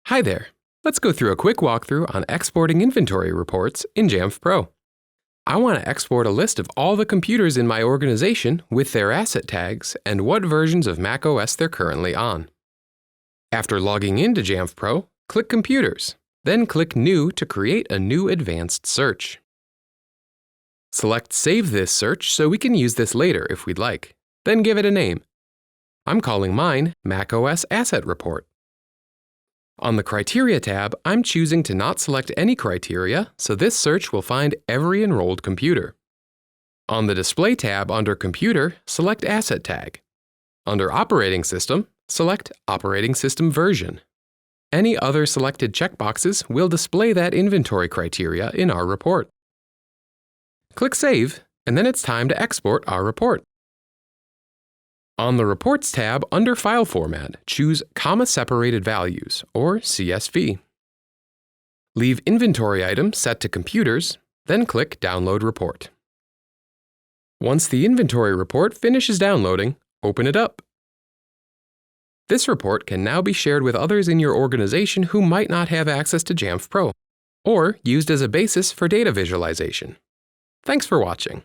Hi there. Let's go through a quick walkthrough on exporting inventory reports in Jamf Pro. I want to export a list of all the computers in my organization with their asset tags and what versions of macOS they're currently on. After logging into Jamf Pro, click Computers, then click New to create a new advanced search. Select Save this search so we can use this later if we'd like, then give it a name. I'm calling mine macOS Asset Report. On the Criteria tab, I'm choosing to not select any criteria, so this search will find every enrolled computer. On the Display tab under Computer, select Asset Tag. Under Operating System, select Operating System Version. Any other selected checkboxes will display that inventory criteria in our report. Click Save, and then it's time to export our report. On the Reports tab under File Format, choose Comma-Separated Values, or CSV. Leave Inventory Item set to Computers, then click Download Report. Once the inventory report finishes downloading, open it up. This report can now be shared with others in your organization who might not have access to Jamf Pro, or used as a basis for data visualization. Thanks for watching.